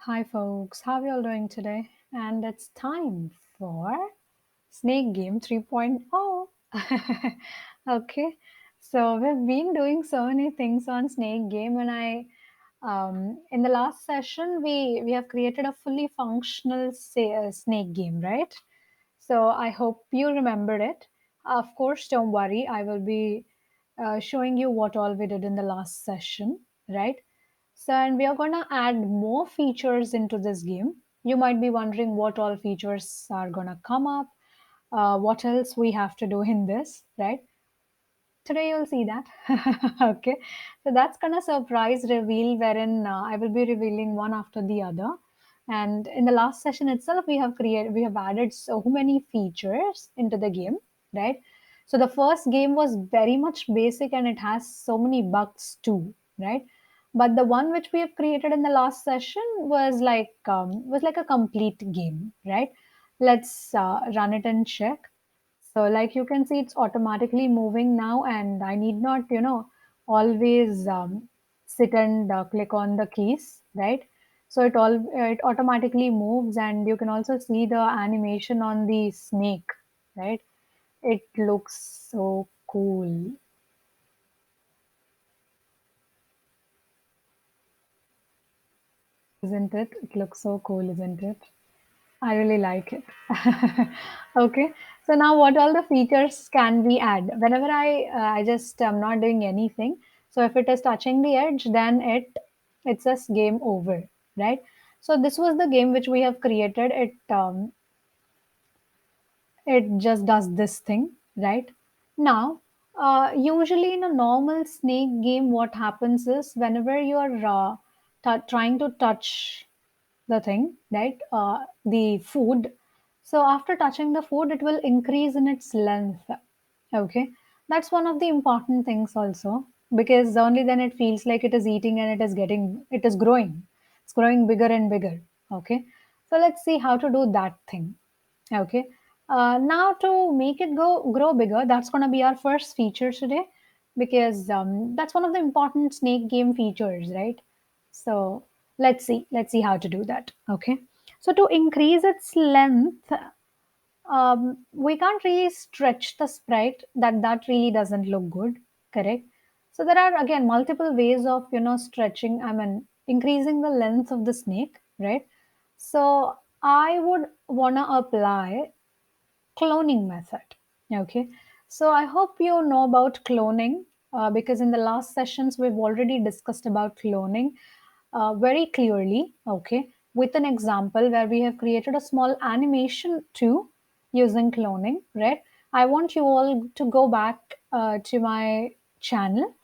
Hi, folks. How are you all doing today? And it's time for Snake Game 3.0. Okay, so we've been doing so many things on Snake Game, and in the last session, we have created a fully functional Snake Game, right? So I hope you remembered it. Of course, don't worry. I will be showing you what all we did in the last session, right? So, and we are going to add more features into this game. You might be wondering what all features are going to come up, what else we have to do in this, right? Today you'll see that. Okay, so that's gonna surprise reveal wherein I will be revealing one after the other. And in the last session itself, we have added so many features into the game, right? So the first game was very much basic and it has so many bugs too, right? But the one which we have created in the last session was like a complete game, right? Let's run it and check. So like you can see, it's automatically moving now, and I need not, always sit and click on the keys, right? So it automatically moves, and you can also see the animation on the snake, right? It looks so cool, isn't it? It looks so cool, isn't it? I really like it. Okay, so now what all the features can we add? Whenever I just am not doing anything. So if it is touching the edge, then it's just game over, right? So this was the game which we have created. It just does this thing, right? Now, usually in a normal snake game, what happens is whenever you're trying to touch the thing, right? The food. So after touching the food, it will increase in its length. Okay, that's one of the important things also, because only then it feels like it is eating and it is growing. It's growing bigger and bigger. Okay, so let's see how to do that thing. Okay, now to make it go grow bigger, that's gonna be our first feature today, because that's one of the important snake game features, right? So let's see how to do that. Okay, so to increase its length, we can't really stretch the sprite. That really doesn't look good, correct? So there are again multiple ways of stretching. I mean increasing the length of the snake, right? So I would wanna apply cloning method. Okay, so I hope you know about cloning, because in the last sessions we've already discussed about cloning very clearly. Okay, with an example where we have created a small animation too using cloning, right? I want you all to go back to my channel,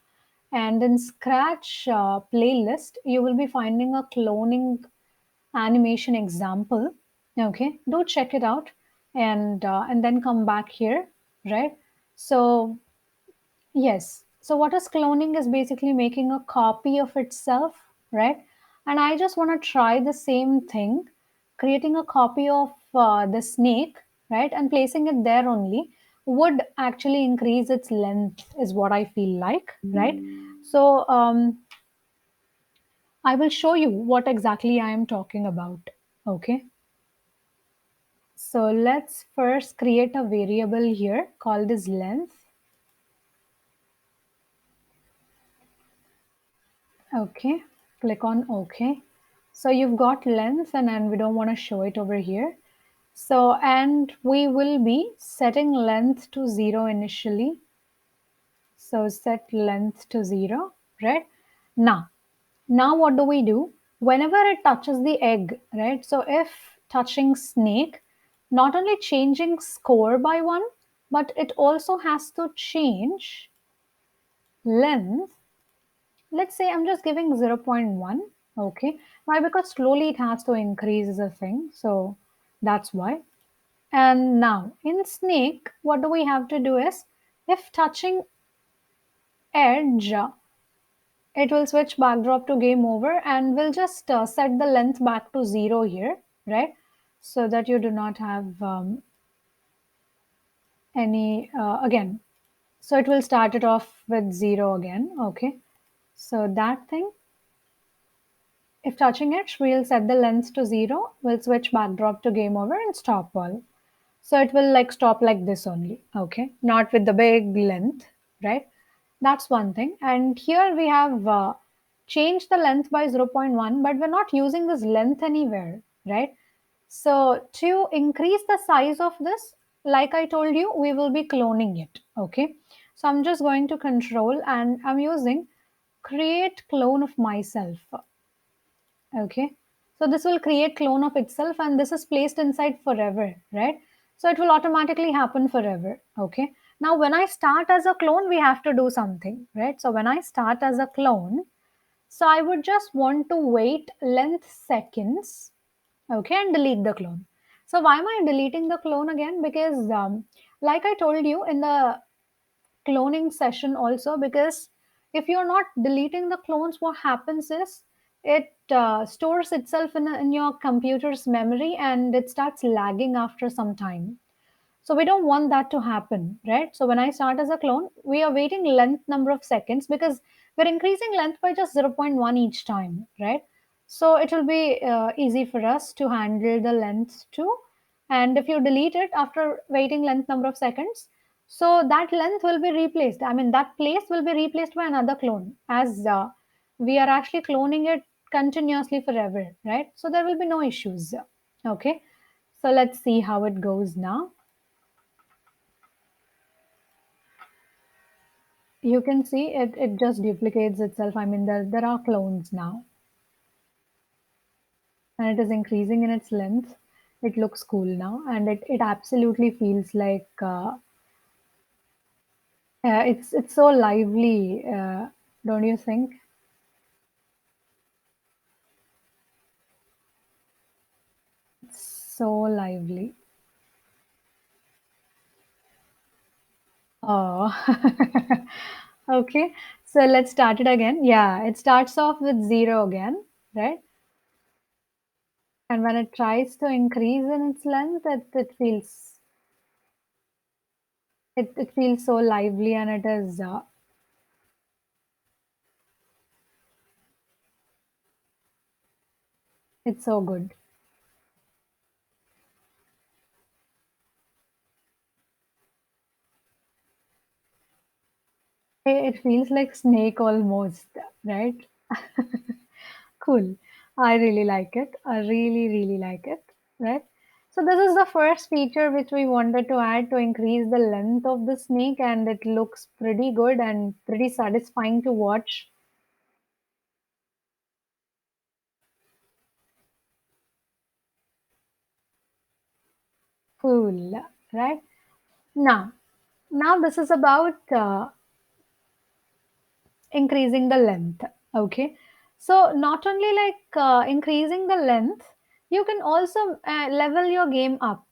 and in Scratch playlist you will be finding a cloning animation example. Okay, do check it out, and then come back here, right? So yes, so what is cloning is basically making a copy of itself, right? And I just want to try the same thing, creating a copy of the snake, right, and placing it there only would actually increase its length, is what I feel like, right? So I will show you what exactly I am talking about. Okay, so let's first create a variable here called as length. Okay, click on OK. So you've got length, and we don't want to show it over here. So, and we will be setting length to 0 initially. So set length to 0, right? Now what do we do? Whenever it touches the egg, right? So if touching snake, not only changing score by 1, but it also has to change length. Let's say I'm just giving 0.1. Okay, why? Because slowly it has to increase the thing, so that's why. And now in snake, what do we have to do is, if touching edge, it will switch backdrop to game over, and we'll just set the length back to 0 here, right? So that you do not have any again. So it will start it off with 0 again. Okay, so that thing If touching it, we'll set the length to 0, we'll switch backdrop to game over and stop all. So it will like stop like this only, okay? Not with the big length, right? That's one thing. And here we have changed the length by zero point 0.1, but we're not using this length anywhere, right? So to increase the size of this, like I told you, we will be cloning it, okay? So I'm just going to control and I'm using create clone of myself. Okay. So this will create clone of itself and this is placed inside forever, right? So it will automatically happen forever. Okay. Now when I start as a clone, we have to do something, right? So when I start as a clone, so I would just want to wait length seconds, okay, and delete the clone. So why am I deleting the clone again? Because like I told you in the cloning session also, because if you're not deleting the clones, what happens is it stores itself in your computer's memory and it starts lagging after some time. So we don't want that to happen, right? So when I start as a clone, we are waiting length number of seconds because we're increasing length by just zero point 0.1 each time, right? So it will be easy for us to handle the length too. And if you delete it after waiting length number of seconds, so that length will be replaced. I mean, that place will be replaced by another clone as we are actually cloning it continuously forever, right? So there will be no issues. Okay. So let's see how it goes now. You can see it just duplicates itself. I mean, there are clones now, and it is increasing in its length. It looks cool now, and it absolutely feels like it's so lively. Don't you think? It's so lively. Oh, okay. So let's start it again. Yeah, it starts off with 0 again, right? And when it tries to increase in its length, it feels so lively, and it's so good. It feels like Snake almost, right? Cool. I really like it. I really, really like it, right? So this is the first feature which we wanted to add to increase the length of the snake, and it looks pretty good and pretty satisfying to watch. Cool, right? Now, now this is about increasing the length. Okay. So not only like increasing the length, you can also level your game up.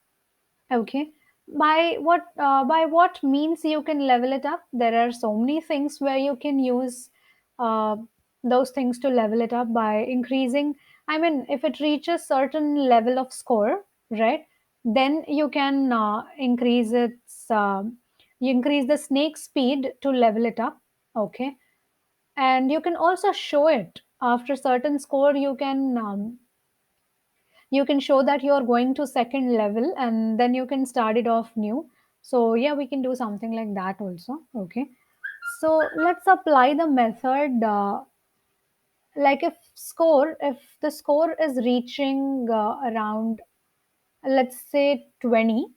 Okay. By what means you can level it up? There are so many things where you can use uh, those things to level it up by increasing. I mean, if it reaches certain level of score, right? Then you can increase its. You increase the snake speed to level it up. Okay, and you can also show it after certain score. You can show that you're going to second level and then you can start it off new. So yeah, we can do something like that also. Okay, so let's apply the method like if the score is reaching around, let's say 20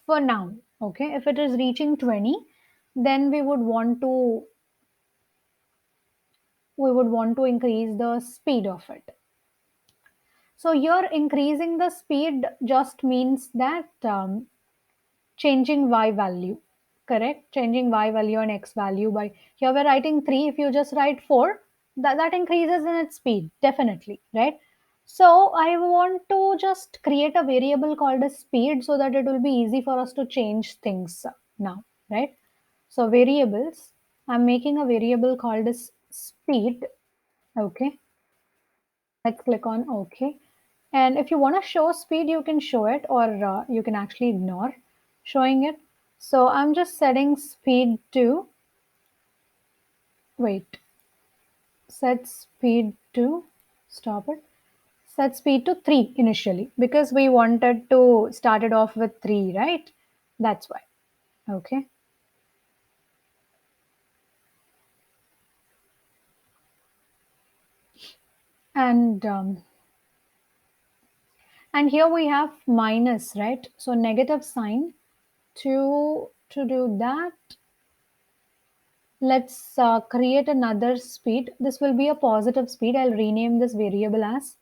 for now. Okay, if it is reaching 20, then we would want to increase the speed of it. So you're increasing the speed just means that changing y value, correct? Changing y value and x value by here we're writing 3. If you just write 4, that increases in its speed, definitely, right? So I want to just create a variable called as speed so that it will be easy for us to change things now, right? So variables, I'm making a variable called as speed. Okay, let's click on OK. And if you want to show speed, you can show it or you can actually ignore showing it. So I'm just setting speed to, wait, set speed to Stop it. Set speed to 3 initially because we wanted to start it off with 3, right? That's why. Okay. And here we have minus, right? So negative sign. To do that, let's create another speed. This will be a positive speed. I'll rename this variable as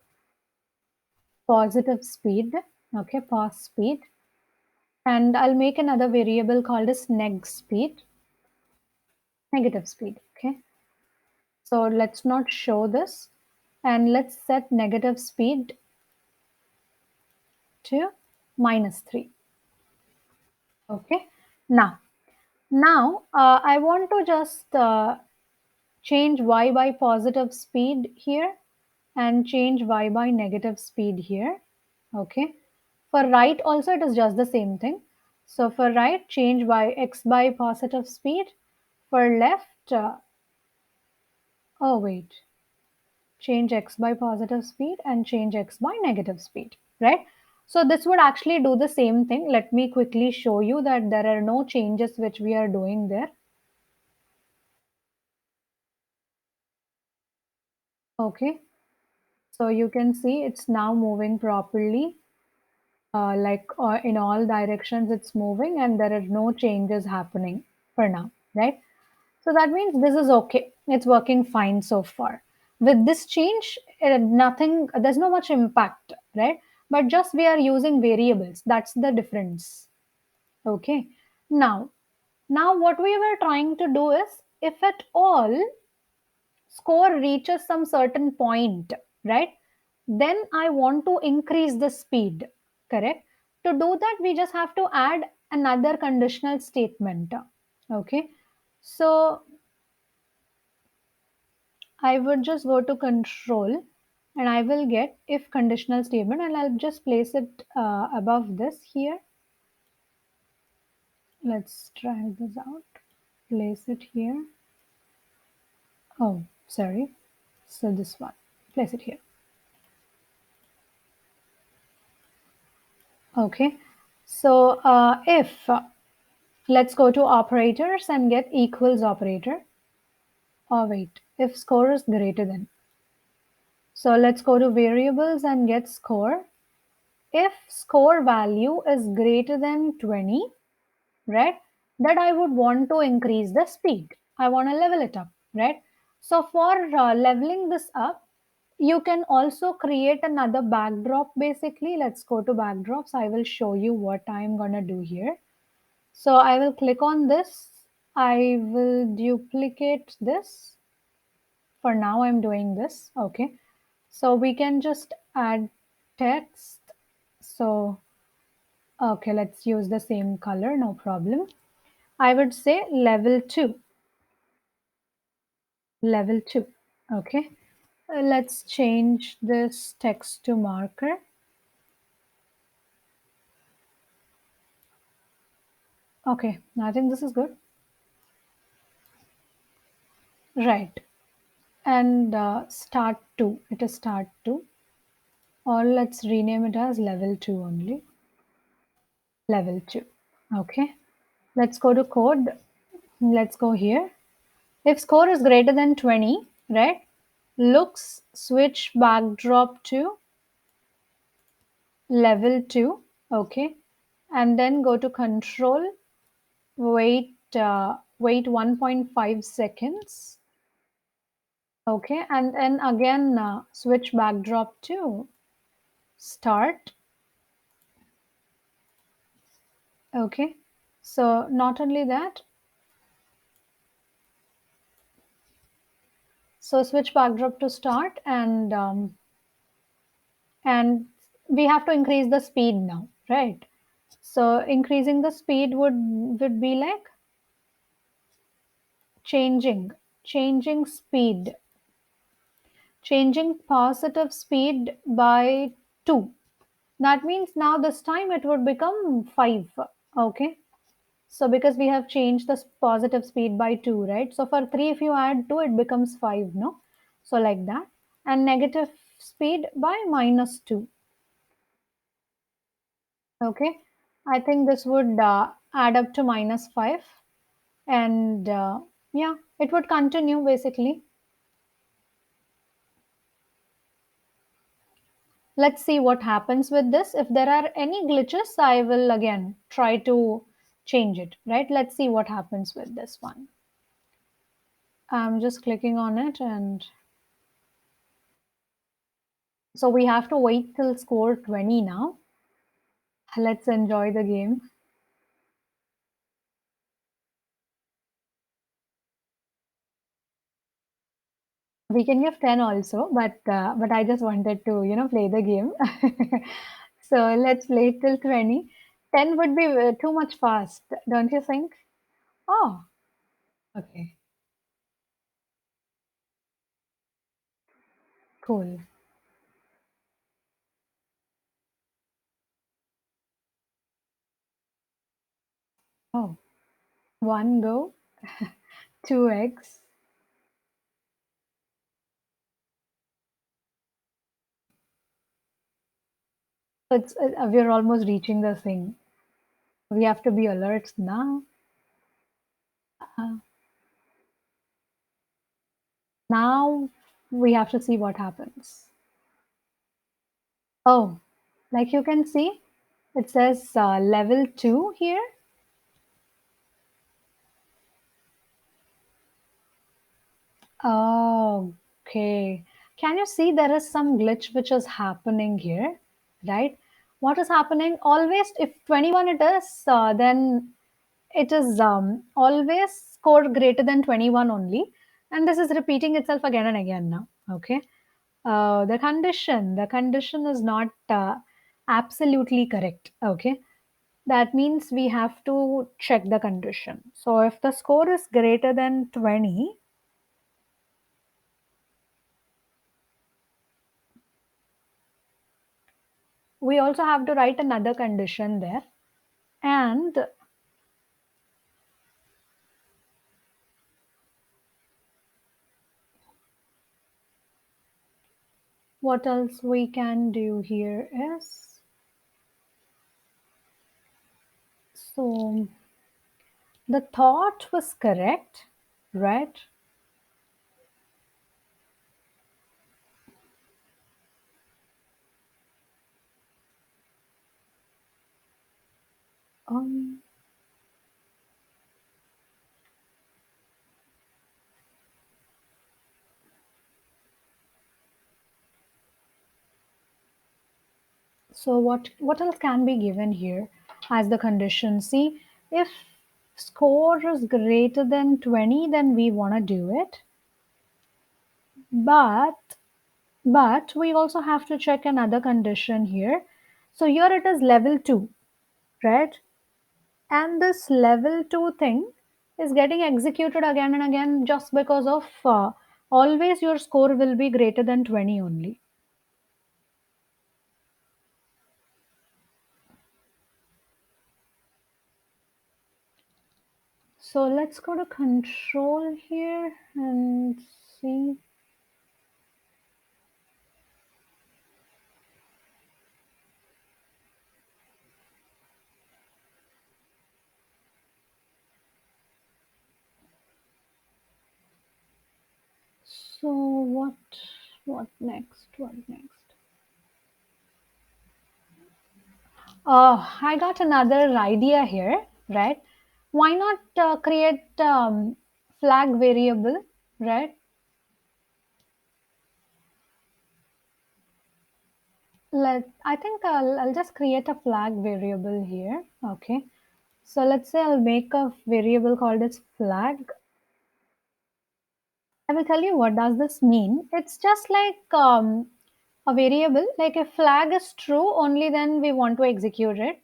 positive speed. Okay, pos speed. And I'll make another variable called as neg speed, negative speed. Okay, so let's not show this, and let's set negative speed to -3. Okay, now I want to just change y by positive speed here and change y by negative speed here. Okay, for right also it is just the same thing. So for right, change by x by positive speed. For left, oh wait, change x by positive speed and change x by negative speed, right? So this would actually do the same thing. Let me quickly show you that there are no changes which we are doing there. Okay, so you can see it's now moving properly, like in all directions it's moving and there are no changes happening for now, right? So that means this is okay. It's working fine so far. With this change, nothing, there's no much impact, right? But just we are using variables. That's the difference. Okay. Now, what we were trying to do is, if at all score reaches some certain point, right? Then I want to increase the speed, correct? To do that, we just have to add another conditional statement. Okay. So I would just go to control and I will get if conditional statement and I'll just place it above this here. Let's try this out. Place it here. Oh, sorry. So this one. Place it here. Okay. So if let's go to operators and get equals operator. Oh wait, if score is greater than. So let's go to variables and get score. If score value is greater than 20, right, that I would want to increase the speed. I want to level it up, right? So for leveling this up, you can also create another backdrop basically. Let's go to backdrops. I will show you what I'm going to do here. So I will click on this. I will duplicate this. For now, I'm doing this. Okay. So we can just add text. So, okay, let's use the same color. No problem. I would say level 2. Level 2. Okay. Let's change this text to marker. Okay. I think this is good. Right. And start 2. It is start 2. Or let's rename it as level 2 only. Level 2. Okay. Let's go to code. Let's go here. If score is greater than 20, right? Looks switch backdrop to level 2. Okay. And then go to control, wait 1.5 seconds. Okay. And then again, switch backdrop to start. Okay. So not only that, so switch backdrop to start and we have to increase the speed now, right? So increasing the speed would be like changing speed, changing positive speed by 2. That means now this time it would become 5. Okay, so because we have changed the positive speed by 2, right? So for 3 if you add 2 it becomes 5, no? So like that. And negative speed by -2. Okay, I think this would add up to -5, and yeah, it would continue basically. Let's see what happens with this. If there are any glitches, I will again try to change it, right? Let's see what happens with this one. I'm just clicking on it, and so we have to wait till score 20 now. Let's enjoy the game. We can give 10 also, but I just wanted to, play the game. So let's play till 20. 10 would be too much fast, don't you think? Oh, okay. Cool. Oh, one go, two eggs. We're almost reaching the thing. We have to be alert now. Uh, Now we have to see what happens. Oh, like you can see, it says level 2 here. Oh, okay. Can you see there is some glitch which is happening here, right? What is happening? Always, if 21 it is, then it is always score greater than 21 only. And this is repeating itself again and again now. Okay. The condition is not absolutely correct. Okay. That means we have to check the condition. So if the score is greater than 20, we also have to write another condition there. And what else we can do here is, so the thought was correct, right? Um, so what else can be given here as the condition? See, if score is greater than 20, then we want to do it. But we also have to check another condition here. So here it is level 2, right? And this level 2 thing is getting executed again and again just because of always your score will be greater than 20 only. So let's go to control here and see. So what next? What next? I got another idea here, right? Why not create flag variable, right? I think I'll just create a flag variable here. Okay. So let's say I'll make a variable called as flag. I will tell you what does this mean. It's just like a variable. Like if flag is true, only then we want to execute it.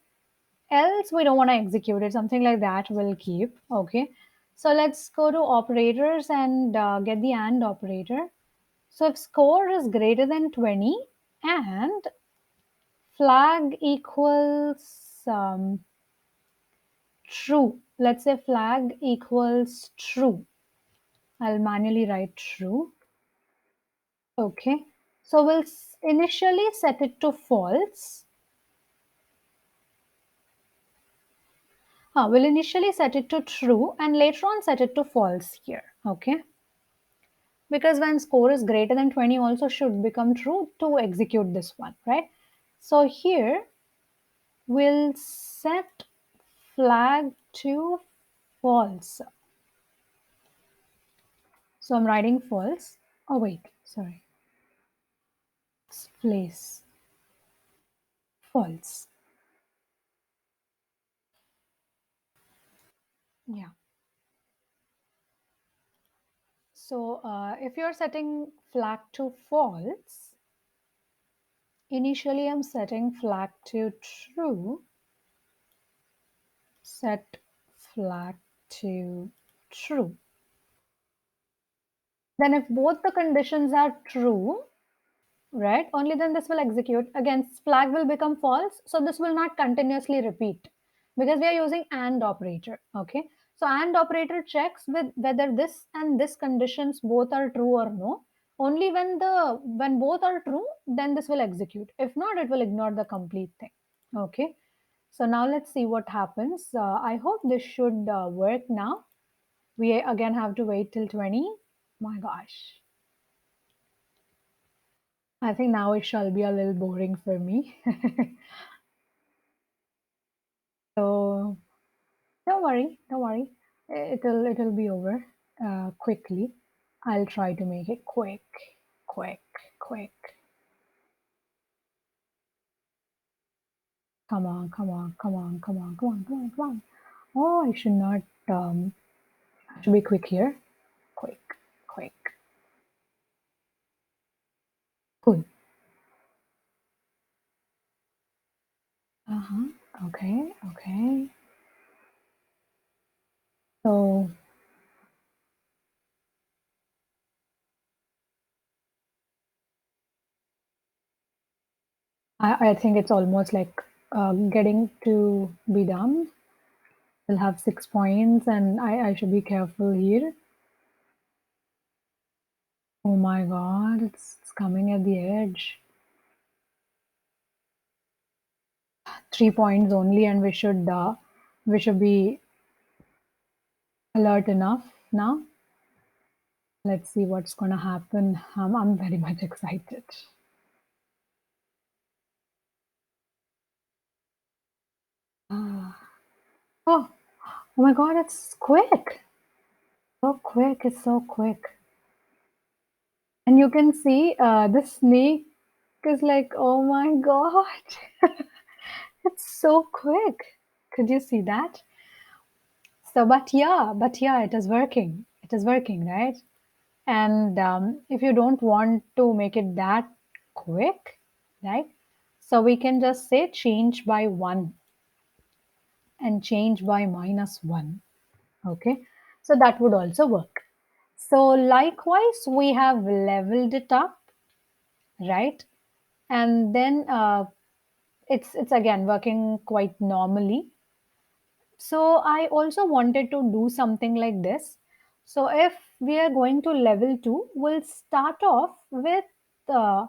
Else we don't want to execute it. Something like that we'll keep. Okay. So let's go to operators and get the AND operator. So if score is greater than 20 and flag equals true, let's say flag equals true. I'll manually write true. Okay. So we'll initially set it to false. We'll initially set it to true and later on set it to false here. Okay. Because when score is greater than 20 also should become true to execute this one, right? So here we'll set flag to false. So I'm writing false. Oh wait, sorry. Place false. Yeah. So if you're setting flag to false, initially I'm setting flag to true, set flag to true. Then if both the conditions are true, right, only then this will execute. Again, flag will become false, so this will not continuously repeat because we are using AND operator. Okay, so AND operator checks with whether this and this conditions both are true or no. Only when both are true, then this will execute. If not, it will ignore the complete thing. Okay, so now let's see what happens. I hope this should work now. We again have to wait till 20. My gosh. I think now it shall be a little boring for me. So don't worry. It'll be over quickly. I'll try to make it quick, quick, quick. Come on, come on, come on, come on, come on, come on, come on. Oh, I should not. I should be quick here. Quick, quick. Cool. Uh huh. Okay, okay. So I think it's almost like getting to be done. We'll have 6 points, and I should be careful here. Oh my god, it's coming at the edge. 3 points only, and we should be alert enough now. Let's see what's gonna happen. I'm very much excited. Ah. Oh, oh my god, it's quick. So quick, it's so quick. And you can see the snake is like, oh my god. It's so quick. Could you see that? So, but yeah, it is working. It is working, right? And if you don't want to make it that quick, right? So we can just say change by 1 and change by -1. Okay. So that would also work. So likewise, we have leveled it up, right? And then it's again working quite normally. So I also wanted to do something like this. So if we are going to level 2, we'll start off with uh,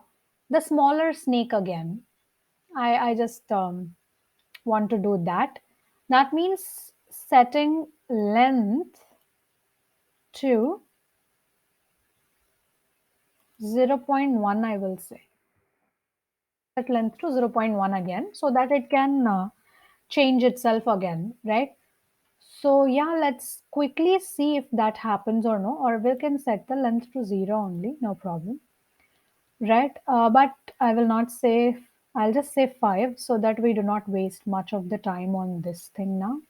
the smaller snake again. I just want to do that. That means setting length to 0 0.1, I will say. Set length to 0 0.1 again so that it can change itself again, right? So yeah, let's quickly see if that happens or no, or we can set the length to 0 only, no problem, right? But I will not say, I'll just say 5 so that we do not waste much of the time on this thing now.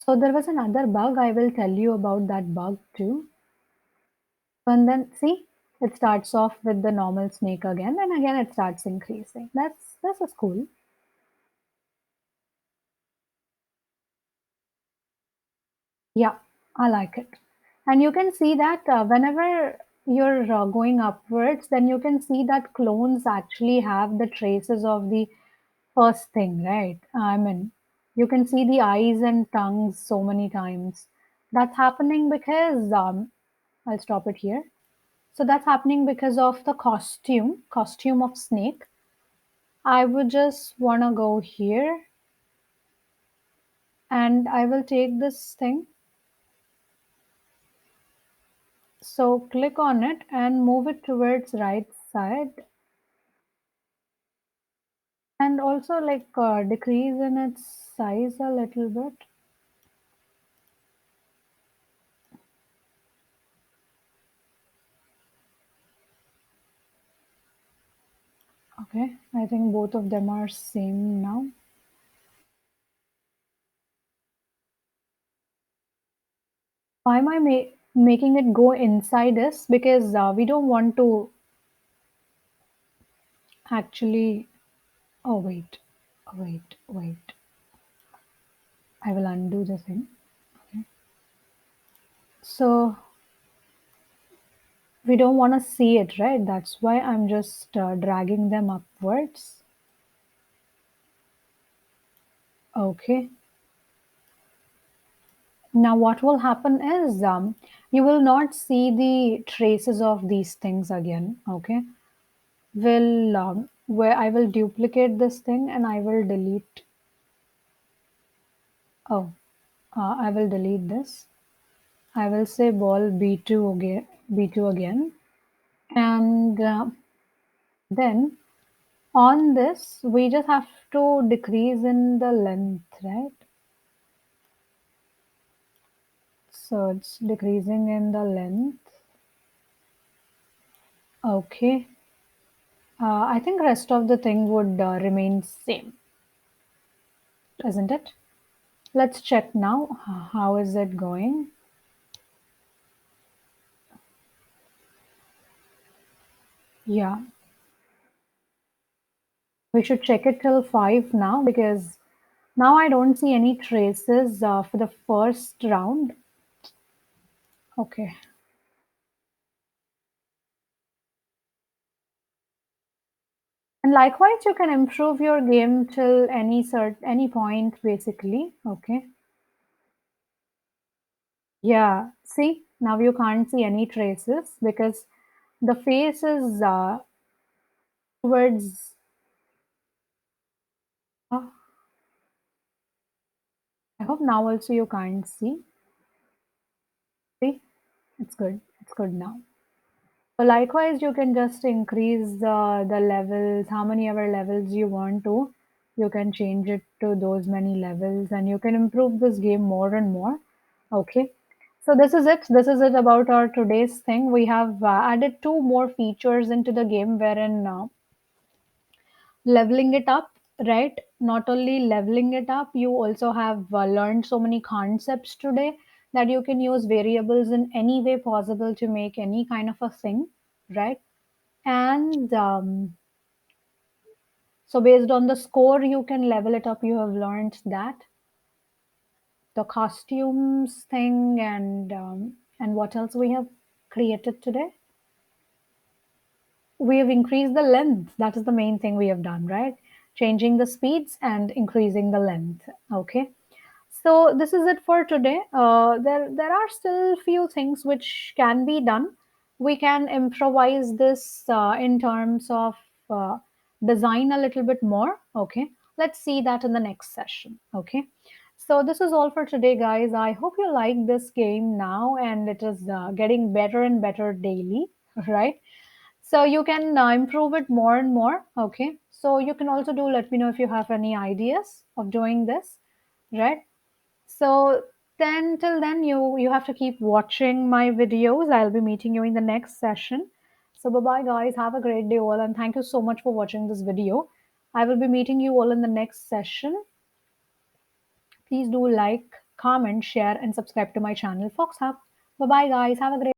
So there was another bug, I will tell you about that bug too. And then see, it starts off with the normal snake again, and again it starts increasing. This is cool. Yeah, I like it. And you can see that whenever you're going upwards, then you can see that clones actually have the traces of the first thing, right? I mean, you can see the eyes and tongues so many times. That's happening because I'll stop it here. So that's happening because of the costume of snake. I would just want to go here and I will take this thing. So click on it and move it towards right side, and also like decrease in its size a little bit. Okay, I think both of them are same now. Why am I making it go inside this? Because we don't want to actually. Oh wait, wait. I will undo the thing. Okay. So we don't want to see it, right? That's why I'm just dragging them upwards. Okay. Now what will happen is you will not see the traces of these things again. Okay. Will where I will duplicate this thing and I will delete. Oh, I will delete this. I will say ball B2 again, B2 again, and then on this we just have to decrease in the length, right? So it's decreasing in the length. Okay. I think rest of the thing would remain same, isn't it? Let's check now. How is it going? Yeah, we should check it till 5 now because now I don't see any traces for the first round. Okay. And likewise, you can improve your game till any point basically. Okay. Yeah. See, now you can't see any traces because the face is towards. Uh, I hope now also you can't see. See, it's good. It's good now. So likewise, you can just increase the levels, how many ever levels you want to. You can change it to those many levels and you can improve this game more and more. Okay. So this is it. This is it about our today's thing. We have added two more features into the game wherein leveling it up, right? Not only leveling it up, you also have learned so many concepts today that you can use variables in any way possible to make any kind of a thing, right? And so based on the score you can level it up. You have learned that the costumes thing, and what else we have created today. We have increased the length. That is the main thing we have done, right? Changing the speeds and increasing the length. Okay. So this is it for today. There are still few things which can be done. We can improvise this in terms of uh, design a little bit more. Okay, let's see that in the next session. Okay, so this is all for today, guys. I hope you like this game now, and it is getting better and better daily. Right? So you can improve it more and more. Okay, so you can also do. Let me know if you have any ideas of doing this. Right? So then till then you have to keep watching my videos. I'll be meeting you in the next session. So bye bye guys. Have a great day all and thank you so much for watching this video. I will be meeting you all in the next session. Please do like, comment, share and subscribe to my channel Fox Hub. Bye bye guys. Have a great